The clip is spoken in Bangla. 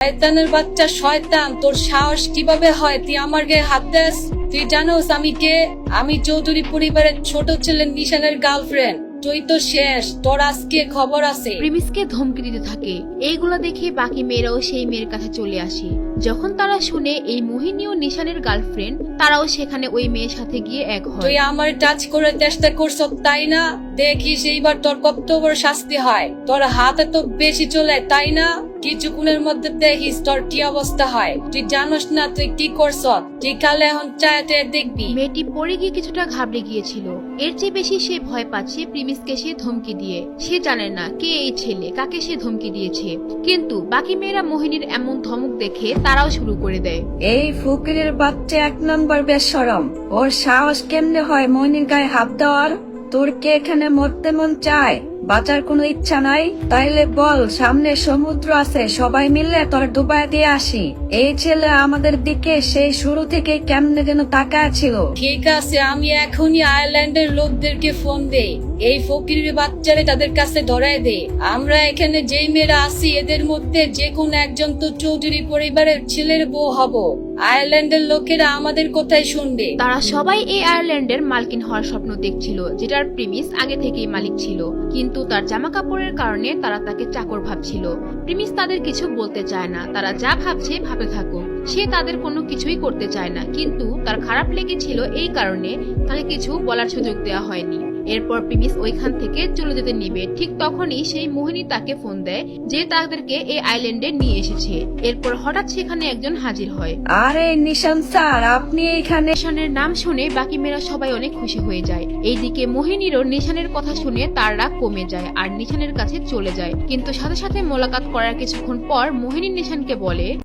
শয়তানের বাচ্চা শয়তান, তোর সাহস কিভাবে হয় তুই আমার গায়ে হাত দেস? তুই জানোস আমি কে? আমি চৌধুরী পরিবারের ছোট ছেলে নিশানের গার্লফ্রেন্ড। তুই তো শেষ, তোর আজকে খবর আছে। প্রিমিসকে ধমকি দিতে থাকে। এইগুলো দেখে বাকি মেয়েরাও সেই মেয়ের কাছে চলে আসে। যখন তারা শুনে এই মোহিনী ও নিশানের গার্লফ্রেন্ড, তারাও সেখানে ওই মেয়ের সাথে গিয়ে এক হয়। তুই আমার টাচ করে চেষ্টা করছ তাই না? দেখিস এইবার তোর কত বড় শাস্তি হয়। তোর হাতে তো বেশি চলে তাই না? কিছুক্ষণের মধ্যে দেখিস তোর কি অবস্থা হয়। তুই জানোস না তুই কি করছ? তুই কালে এখন চাইতে দেখবি। মেয়েটি পড়ে গিয়ে কিছুটা ঘাবড়ে গিয়েছিল। এর চেয়ে বেশি সে ভয় পাচ্ছে প্রিমিসকে সে ধমকি দিয়ে। সে জানে না কে এই ছেলে, কাকে সে ধমকি দিয়েছে। কিন্তু বাকি মেয়েরা মোহিনীর এমন ধমক দেখে তারাও শুরু করে দেয়। এই ফকিরের বাচ্চা এক নম্বর বেশরম। ওর সাহস কেমনে হয় মোহিনীর গায়ে হাত দেওয়ার? তোর কে এখানে মরতে মন চায়? বাঁচার কোনো ইচ্ছা নাই? তাইলে বল, সামনে সমুদ্র আছে, সবাই মিলে তোর ডুবাই দিয়ে আসি। এই ছেলে আমাদের দিকে সেই শুরু থেকে কেমনে যেন তাকায় ছিল। ঠিক আছে, আমি এখনই আয়ারল্যান্ডের লোকদেরকে ফোন দেই। এই ফকিরের বাচ্চারে তাদের কাছে ধরায় দে। আমরা এখানে যেই মেয়েরা আছি এদের মধ্যে যে কোনো একজন তো চৌধুরী পরিবারের ছেলের বউ হব। আয়ারল্যান্ডের লোকেরা আমাদের কথাই শুনবে। তারা সবাই এই আয়ারল্যান্ডের মালকিন হওয়ার স্বপ্ন দেখছিল, যেটার প্রিমিস আগে থেকেই মালিক ছিল। কিন্তু তার জামা কাপড়ের কারণে তারা তাকে চাকর ভাবছিল। প্রিমিস তাদের কিছু বলতে চায় না, তারা যা ভাবছে ভাবে থাকুক। সে তাদের কোনো কিছুই করতে চায় না, কিন্তু তার খারাপ লেগেছিল এই কারণে তাকে কিছু বলার সুযোগ দেওয়া হয়নি। এরপর প্রিমিস ওইখান থেকে চলে যেতে নিবে, ঠিক তখনই সেই মোহিনী তাকে ফোন দেয় যে তাদেরকে এই আইল্যান্ডে নিয়ে এসেছে। এরপর হঠাৎ সেখানে একজন হাজির হয়। আরে নিশান স্যার, আপনি এখানে? নিশানের নাম শুনে বাকি মেয়েরা সবাই অনেক খুশি হয়ে যায়। এইদিকে মোহিনীরও নিশানের কথা শুনে তার রাগ কমে যায় আর নিশানের কাছে চলে যায়। কিন্তু সাথে সাথে মোলাকাত করার কিছুক্ষণ পর মোহিনী নিশানকে বলে,